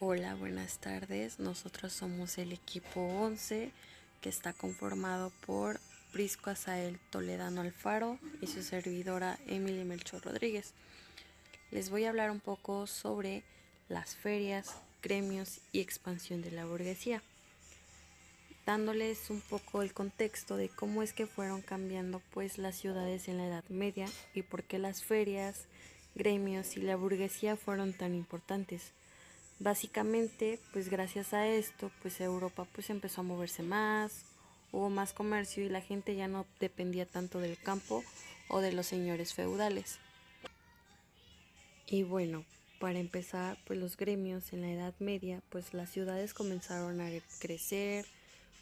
Hola, buenas tardes. Nosotros somos el equipo 11 que está conformado por Prisco Azael Toledano Alfaro y su servidora Emily Melchor Rodríguez. Les voy a hablar un poco sobre las ferias, gremios y expansión de la burguesía, dándoles un poco el contexto de cómo es que fueron cambiando pues las ciudades en la Edad Media y por qué las ferias, gremios y la burguesía fueron tan importantes. Básicamente, pues gracias a esto, pues Europa pues empezó a moverse más, hubo más comercio y la gente ya no dependía tanto del campo o de los señores feudales. Y bueno, para empezar, pues los gremios en la Edad Media, pues las ciudades comenzaron a crecer,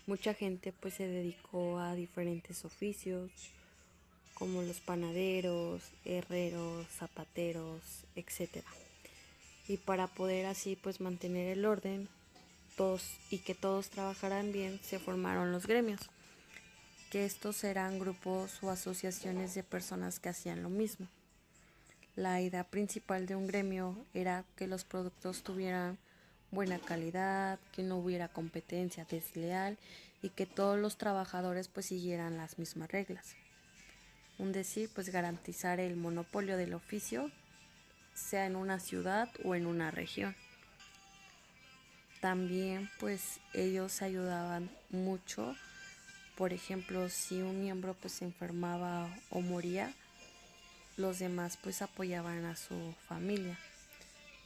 mucha gente pues se dedicó a diferentes oficios, como los panaderos, herreros, zapateros, etcétera. Y para poder así pues mantener el orden todos y que todos trabajaran bien, se formaron los gremios, que estos eran grupos o asociaciones de personas que hacían lo mismo. La idea principal de un gremio era que los productos tuvieran buena calidad, que no hubiera competencia desleal y que todos los trabajadores pues siguieran las mismas reglas. Un decir, pues garantizar el monopolio del oficio, sea en una ciudad o en una región. También pues ellos ayudaban mucho. Por ejemplo, si un miembro pues se enfermaba o moría, los demás pues apoyaban a su familia,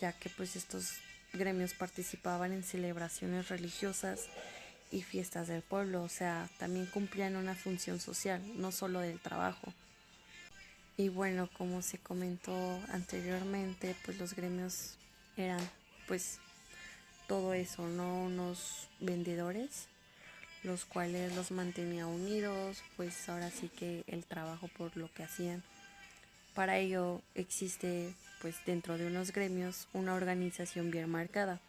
ya que pues estos gremios participaban en celebraciones religiosas y fiestas del pueblo, o sea, también cumplían una función social, no solo del trabajo. Y bueno, como se comentó anteriormente, pues los gremios eran pues todo eso, no unos vendedores, los cuales los mantenía unidos, pues ahora sí que el trabajo por lo que hacían. Para ello existe pues dentro de unos gremios una organización bien marcada,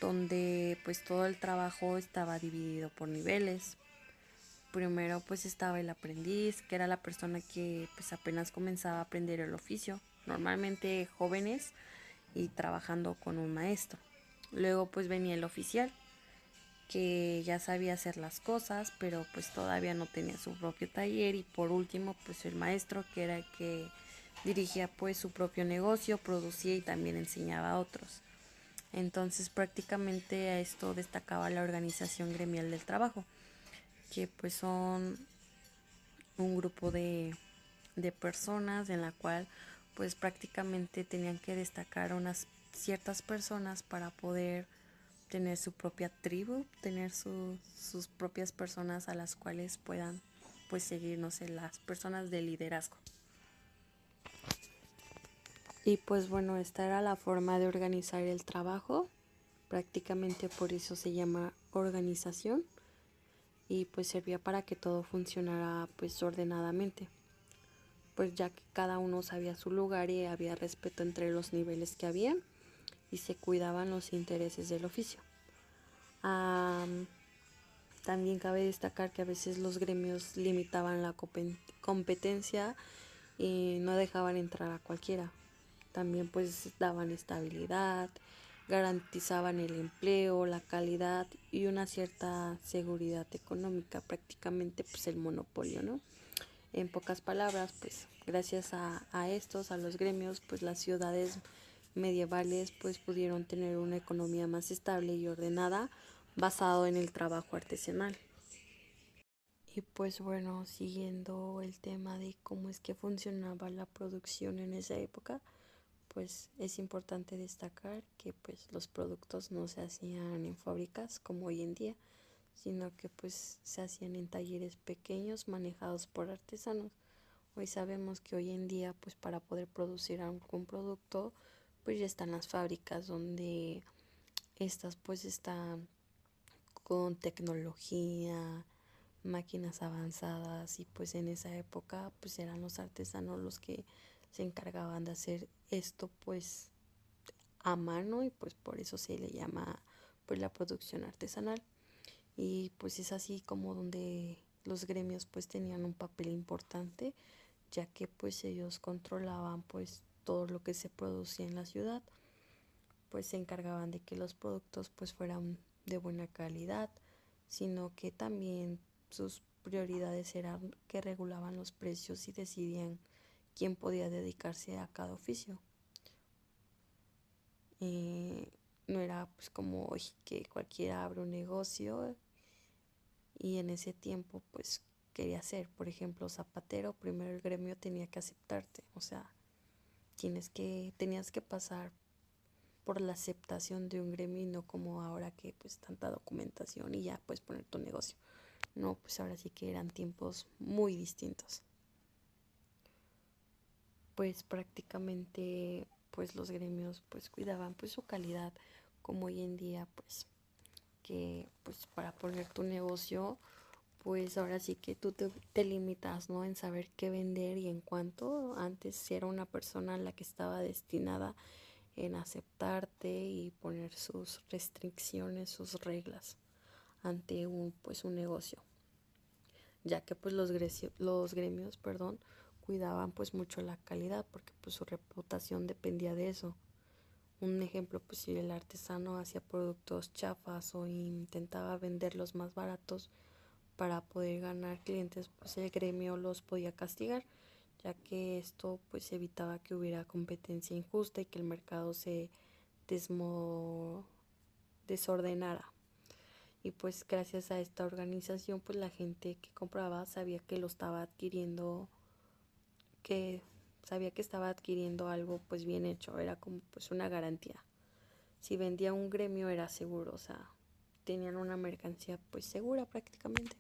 donde pues todo el trabajo estaba dividido por niveles. Primero pues estaba el aprendiz, que era la persona que pues apenas comenzaba a aprender el oficio, normalmente jóvenes y trabajando con un maestro. Luego pues venía el oficial, que ya sabía hacer las cosas, pero pues todavía no tenía su propio taller. Y por último, pues el maestro, que era el que dirigía pues su propio negocio, producía y también enseñaba a otros. Entonces prácticamente a esto destacaba la organización gremial del trabajo, que pues son un grupo de personas en la cual pues prácticamente tenían que destacar unas ciertas personas para poder tener su propia tribu, tener sus propias personas a las cuales puedan pues seguir, no sé, las personas de liderazgo. Y pues bueno, esta era la forma de organizar el trabajo, prácticamente por eso se llama organización y pues servía para que todo funcionara pues ordenadamente, pues ya que cada uno sabía su lugar y había respeto entre los niveles que había y se cuidaban los intereses del oficio. Um, También cabe destacar que a veces los gremios limitaban la competencia y no dejaban entrar a cualquiera. También pues daban estabilidad, garantizaban el empleo, la calidad y una cierta seguridad económica, prácticamente pues el monopolio, ¿no? En pocas palabras, pues gracias a estos, a los gremios, pues las ciudades medievales pues pudieron tener una economía más estable y ordenada basado en el trabajo artesanal. Y pues bueno, siguiendo el tema de cómo es que funcionaba la producción en esa época, pues es importante destacar que pues los productos no se hacían en fábricas como hoy en día, sino que pues se hacían en talleres pequeños manejados por artesanos. Hoy sabemos que hoy en día pues para poder producir algún producto pues ya están las fábricas donde estas pues están con tecnología, máquinas avanzadas y pues en esa época pues eran los artesanos los que se encargaban de hacer esto pues a mano y pues por eso se le llama pues la producción artesanal. Y pues es así como donde los gremios pues tenían un papel importante, ya que pues ellos controlaban pues todo lo que se producía en la ciudad. pues se encargaban de que los productos pues fueran de buena calidad, sino que también sus prioridades eran que regulaban los precios y decidían quién podía dedicarse a cada oficio. Eh, no era pues como hoy que cualquiera abre un negocio y en ese tiempo pues quería ser, por ejemplo, zapatero, primero el gremio tenía que aceptarte, o sea, tenías que pasar por la aceptación de un gremio y no como ahora que pues tanta documentación y ya puedes poner tu negocio. No, pues ahora sí que eran tiempos muy distintos. Pues prácticamente pues los gremios pues cuidaban pues su calidad, como hoy en día pues que pues para poner tu negocio pues ahora sí que tú te limitas, ¿no? En saber qué vender y en cuánto. Antes era una persona a la que estaba destinada en aceptarte y poner sus restricciones, sus reglas ante un negocio, ya que pues los gremios, perdón, cuidaban pues mucho la calidad porque pues su reputación dependía de eso. Un ejemplo, pues si el artesano hacía productos chafas o intentaba venderlos más baratos para poder ganar clientes, pues el gremio los podía castigar, ya que esto pues evitaba que hubiera competencia injusta y que el mercado se desordenara. Y pues gracias a esta organización pues la gente que compraba que sabía que estaba adquiriendo algo pues bien hecho, era como pues una garantía. Si vendía un gremio era seguro, o sea, tenían una mercancía pues segura prácticamente.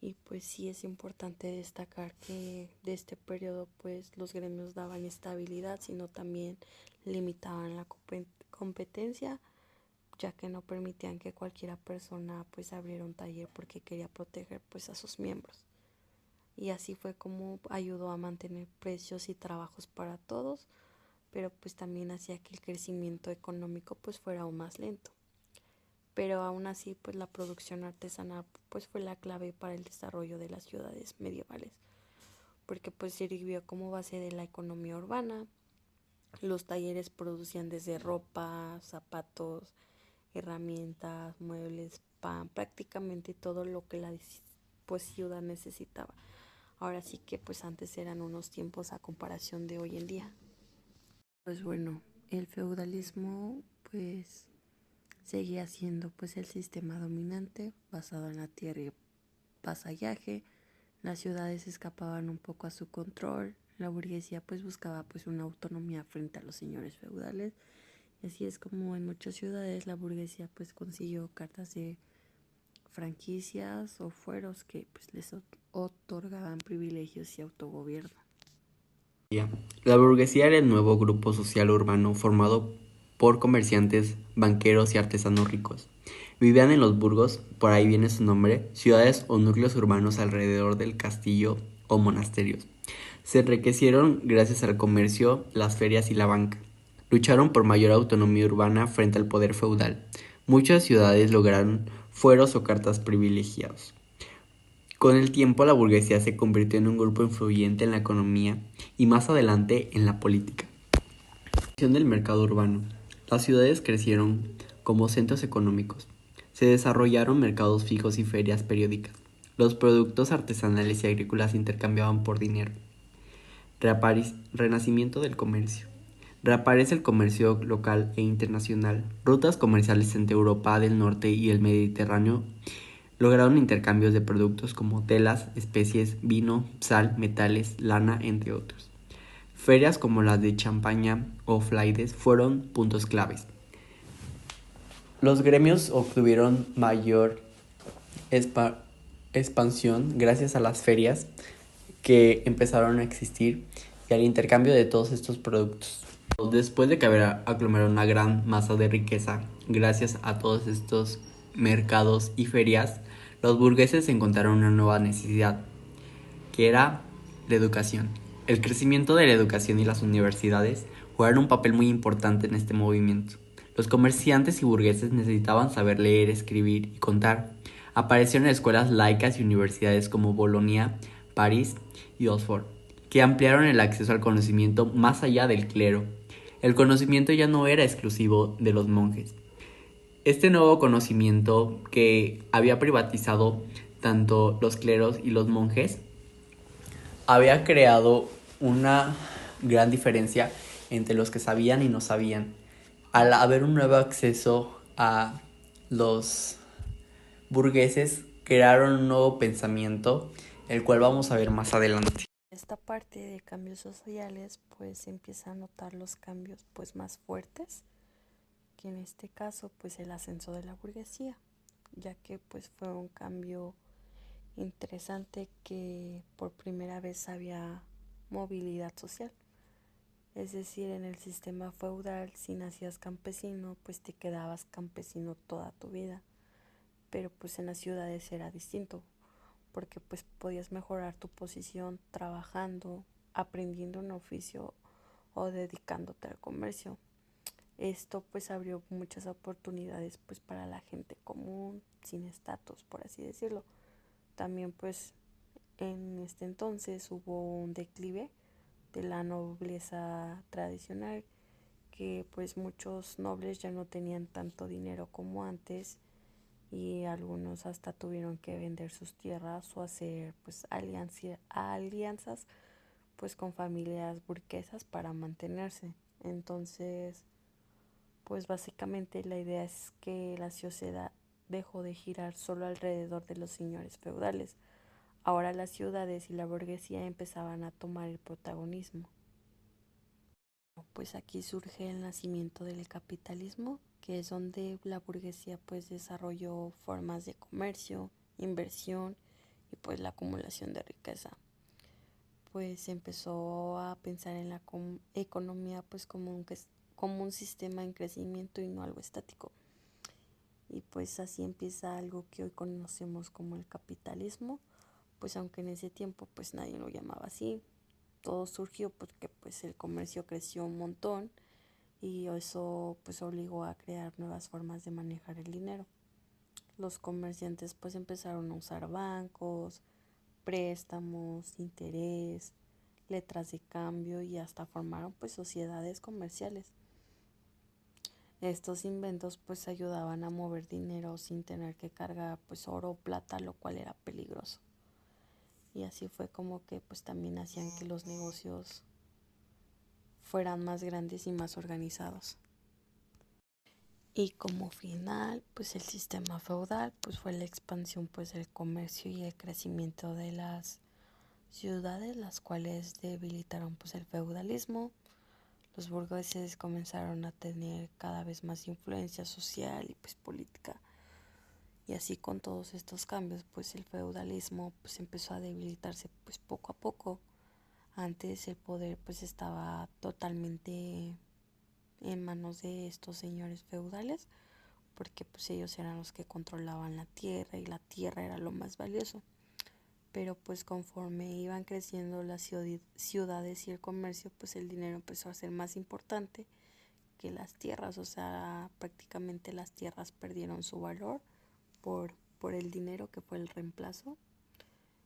Y pues sí es importante destacar que de este periodo pues los gremios daban estabilidad, sino también limitaban la competencia, ya que no permitían que cualquiera persona pues abriera un taller porque quería proteger pues a sus miembros. Y así fue como ayudó a mantener precios y trabajos para todos, pero pues también hacía que el crecimiento económico pues fuera aún más lento. Pero aún así pues la producción artesanal pues fue la clave para el desarrollo de las ciudades medievales, porque pues sirvió como base de la economía urbana. Los talleres producían desde ropa, zapatos, herramientas, muebles, pan, prácticamente todo lo que la pues ciudad necesitaba. Ahora sí que pues antes eran unos tiempos a comparación de hoy en día. Pues bueno, el feudalismo pues seguía siendo pues el sistema dominante basado en la tierra y vasallaje. Las ciudades escapaban un poco a su control. La burguesía pues buscaba pues una autonomía frente a los señores feudales. Y así es como en muchas ciudades la burguesía pues consiguió cartas de franquicias o fueros que pues les otorgaban privilegios y autogobierno. La burguesía era el nuevo grupo social urbano formado por comerciantes, banqueros y artesanos ricos. Vivían en los burgos, por ahí viene su nombre, ciudades o núcleos urbanos alrededor del castillo o monasterios. Se enriquecieron gracias al comercio, las ferias y la banca. Lucharon por mayor autonomía urbana frente al poder feudal. Muchas ciudades lograron fueros o cartas privilegiados. Con el tiempo la burguesía se convirtió en un grupo influyente en la economía y más adelante en la política. Expansión del mercado urbano. Las ciudades crecieron como centros económicos. Se desarrollaron mercados fijos y ferias periódicas. Los productos artesanales y agrícolas se intercambiaban por dinero. Renacimiento del comercio. Reaparece el comercio local e internacional. Rutas comerciales entre Europa del Norte y el Mediterráneo lograron intercambios de productos como telas, especies, vino, sal, metales, lana, entre otros. Ferias como las de Champaña o Flaides fueron puntos claves. Los gremios obtuvieron mayor expansión gracias a las ferias que empezaron a existir y al intercambio de todos estos productos. Después de que haber aglomerado una gran masa de riqueza gracias a todos estos mercados y ferias, los burgueses encontraron una nueva necesidad, que era la educación. El crecimiento de la educación y las universidades jugaron un papel muy importante en este movimiento. Los comerciantes y burgueses necesitaban saber leer, escribir y contar. Aparecieron escuelas laicas y universidades como Bolonia, París y Oxford, que ampliaron el acceso al conocimiento más allá del clero. El conocimiento ya no era exclusivo de los monjes. Este nuevo conocimiento que había privatizado tanto los cleros y los monjes había creado una gran diferencia entre los que sabían y no sabían. Al haber un nuevo acceso a los burgueses, crearon un nuevo pensamiento, el cual vamos a ver más adelante. Esta parte de cambios sociales pues se empieza a notar los cambios pues más fuertes, que en este caso pues el ascenso de la burguesía, ya que pues fue un cambio interesante que por primera vez había movilidad social. Es decir, en el sistema feudal, si nacías campesino, pues te quedabas campesino toda tu vida. Pero pues en las ciudades era distinto, porque pues podías mejorar tu posición trabajando, aprendiendo un oficio o dedicándote al comercio. Esto pues abrió muchas oportunidades pues para la gente común, sin estatus, por así decirlo. También pues en este entonces hubo un declive de la nobleza tradicional, que pues muchos nobles ya no tenían tanto dinero como antes y algunos hasta tuvieron que vender sus tierras o hacer pues alianzas pues con familias burguesas para mantenerse. Entonces pues básicamente la idea es que la sociedad dejó de girar solo alrededor de los señores feudales. Ahora las ciudades y la burguesía empezaban a tomar el protagonismo. Pues aquí surge el nacimiento del capitalismo, que es donde la burguesía pues desarrolló formas de comercio, inversión y pues la acumulación de riqueza. Pues empezó a pensar en la economía pues como un sistema en crecimiento y no algo estático. Y pues así empieza algo que hoy conocemos como el capitalismo, pues aunque en ese tiempo pues nadie lo llamaba así. Todo surgió porque pues el comercio creció un montón y eso pues obligó a crear nuevas formas de manejar el dinero. Los comerciantes pues empezaron a usar bancos, préstamos, interés, letras de cambio y hasta formaron pues sociedades comerciales. Estos inventos pues ayudaban a mover dinero sin tener que cargar pues oro o plata, lo cual era peligroso. Y así fue como que pues también hacían que los negocios fueran más grandes y más organizados. Y como final, pues el sistema feudal pues fue la expansión pues del comercio y el crecimiento de las ciudades, las cuales debilitaron pues el feudalismo. Los burgueses comenzaron a tener cada vez más influencia social y pues política. Y así con todos estos cambios pues el feudalismo pues empezó a debilitarse pues poco a poco. Antes el poder pues estaba totalmente en manos de estos señores feudales, porque pues ellos eran los que controlaban la tierra y la tierra era lo más valioso. Pero pues conforme iban creciendo las ciudades y el comercio, pues el dinero empezó a ser más importante que las tierras. O sea, prácticamente las tierras perdieron su valor por el dinero que fue el reemplazo.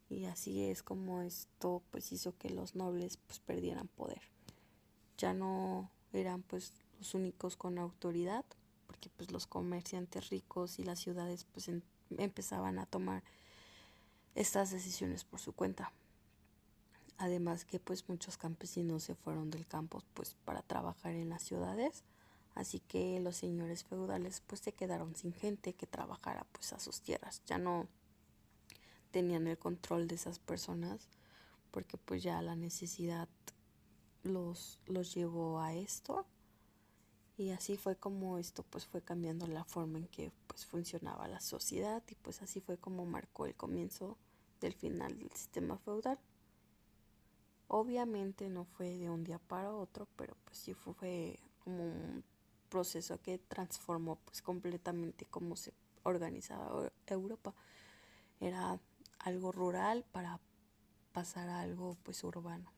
Y así es como esto pues hizo que los nobles pues perdieran poder. Ya no eran pues los únicos con autoridad, porque pues los comerciantes ricos y las ciudades pues empezaban a tomar estas decisiones por su cuenta. Además que pues muchos campesinos se fueron del campo pues para trabajar en las ciudades, así que los señores feudales pues se quedaron sin gente que trabajara pues a sus tierras. Ya no tenían el control de esas personas porque pues ya la necesidad los llevó a esto. Y así fue como esto pues fue cambiando la forma en que pues funcionaba la sociedad y pues así fue como marcó el comienzo del final del sistema feudal. Obviamente no fue de un día para otro, pero pues sí fue como un proceso que transformó pues completamente cómo se organizaba Europa. Era algo rural para pasar a algo pues urbano.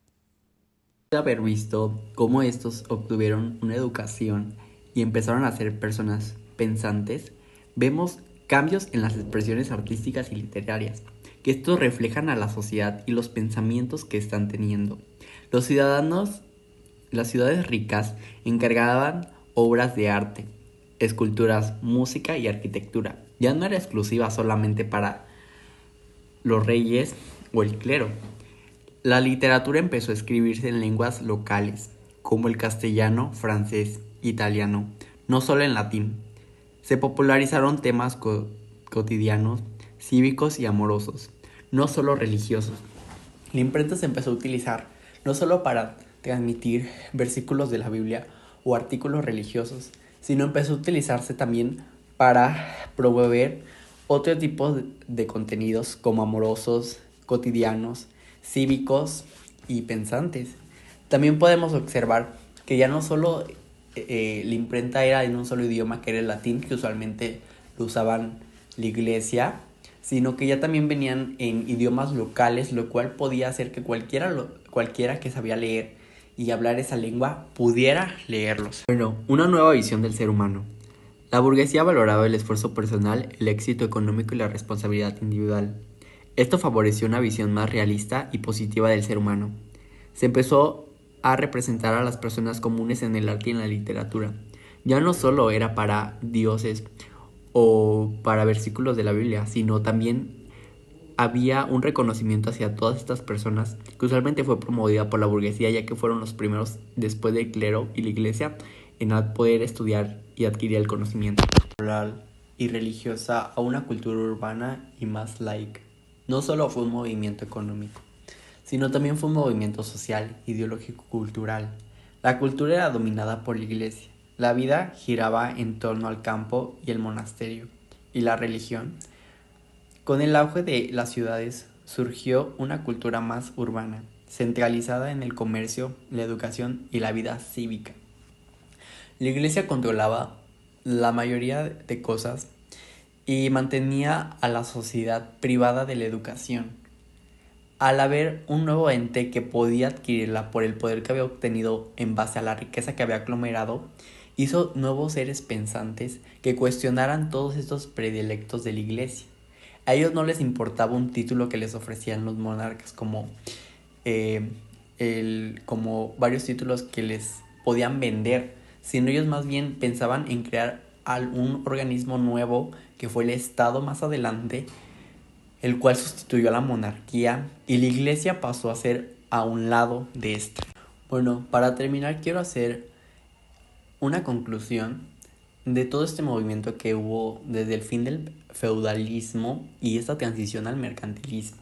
De haber visto cómo estos obtuvieron una educación y empezaron a ser personas pensantes, vemos cambios en las expresiones artísticas y literarias, que estos reflejan a la sociedad y los pensamientos que están teniendo. Los ciudadanos Las ciudades ricas encargaban obras de arte, esculturas, música y arquitectura. Ya no era exclusiva solamente para los reyes o el clero. La literatura empezó a escribirse en lenguas locales, como el castellano, francés, italiano, no solo en latín. Se popularizaron temas cotidianos, cívicos y amorosos, no solo religiosos. La imprenta se empezó a utilizar no solo para transmitir versículos de la Biblia o artículos religiosos, sino empezó a utilizarse también para promover otro tipo de contenidos como amorosos, cotidianos, cívicos y pensantes. También podemos observar que ya no solo la imprenta era en un solo idioma, que era el latín, que usualmente lo usaban la iglesia, sino que ya también venían en idiomas locales, lo cual podía hacer que cualquiera que sabía leer y hablar esa lengua pudiera leerlos. Bueno, una nueva visión del ser humano. La burguesía valoraba el esfuerzo personal, el éxito económico y la responsabilidad individual. Esto favoreció una visión más realista y positiva del ser humano. Se empezó a representar a las personas comunes en el arte y en la literatura. Ya no solo era para dioses o para versículos de la Biblia, sino también había un reconocimiento hacia todas estas personas que usualmente fue promovida por la burguesía, ya que fueron los primeros después del clero y la iglesia en poder estudiar y adquirir el conocimiento moral y religiosa a una cultura urbana y más laica. No solo fue un movimiento económico, sino también fue un movimiento social, ideológico, cultural. La cultura era dominada por la iglesia. La vida giraba en torno al campo y el monasterio. Y la religión. Con el auge de las ciudades surgió una cultura más urbana, centralizada en el comercio, la educación y la vida cívica. La iglesia controlaba la mayoría de cosas y mantenía a la sociedad privada de la educación. Al haber un nuevo ente que podía adquirirla por el poder que había obtenido en base a la riqueza que había aglomerado, hizo nuevos seres pensantes que cuestionaran todos estos predilectos de la iglesia. A ellos no les importaba un título que les ofrecían los monarcas, como como varios títulos que les podían vender, sino ellos más bien pensaban en crear un organismo nuevo que fue el Estado más adelante, el cual sustituyó a la monarquía y la iglesia pasó a ser a un lado de esta. Bueno, para terminar quiero hacer una conclusión de todo este movimiento que hubo desde el fin del feudalismo y esta transición al mercantilismo.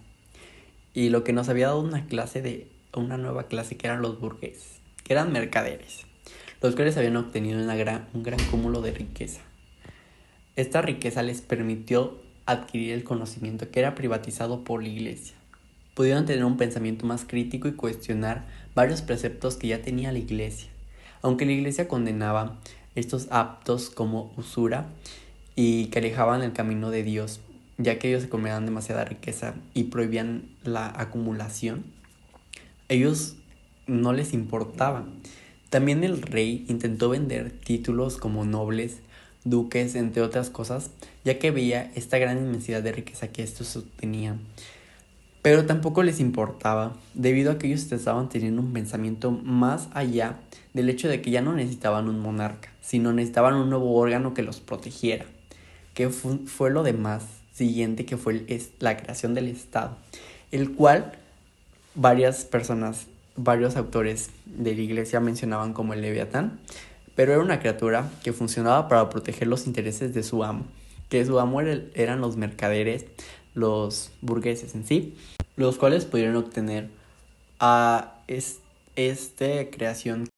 Y lo que nos había dado una nueva clase que eran los burgueses, que eran mercaderes, los cuales habían obtenido un gran cúmulo de riqueza. Esta riqueza les permitió adquirir el conocimiento que era privatizado por la iglesia. Pudieron tener un pensamiento más crítico y cuestionar varios preceptos que ya tenía la iglesia. Aunque la iglesia condenaba estos actos como usura y que alejaban el camino de Dios, ya que ellos se comían demasiada riqueza y prohibían la acumulación, ellos no les importaba. También el rey intentó vender títulos como nobles, duques, entre otras cosas, ya que veía esta gran inmensidad de riqueza que estos obtenían. Pero tampoco les importaba, debido a que ellos estaban teniendo un pensamiento más allá del hecho de que ya no necesitaban un monarca, sino necesitaban un nuevo órgano que los protegiera, que fue lo demás siguiente, que fue la creación del Estado, el cual varios autores de la iglesia mencionaban como el Leviatán, pero era una criatura que funcionaba para proteger los intereses de su amo, que su amo eran los mercaderes, los burgueses en sí, los cuales pudieron obtener a esta creación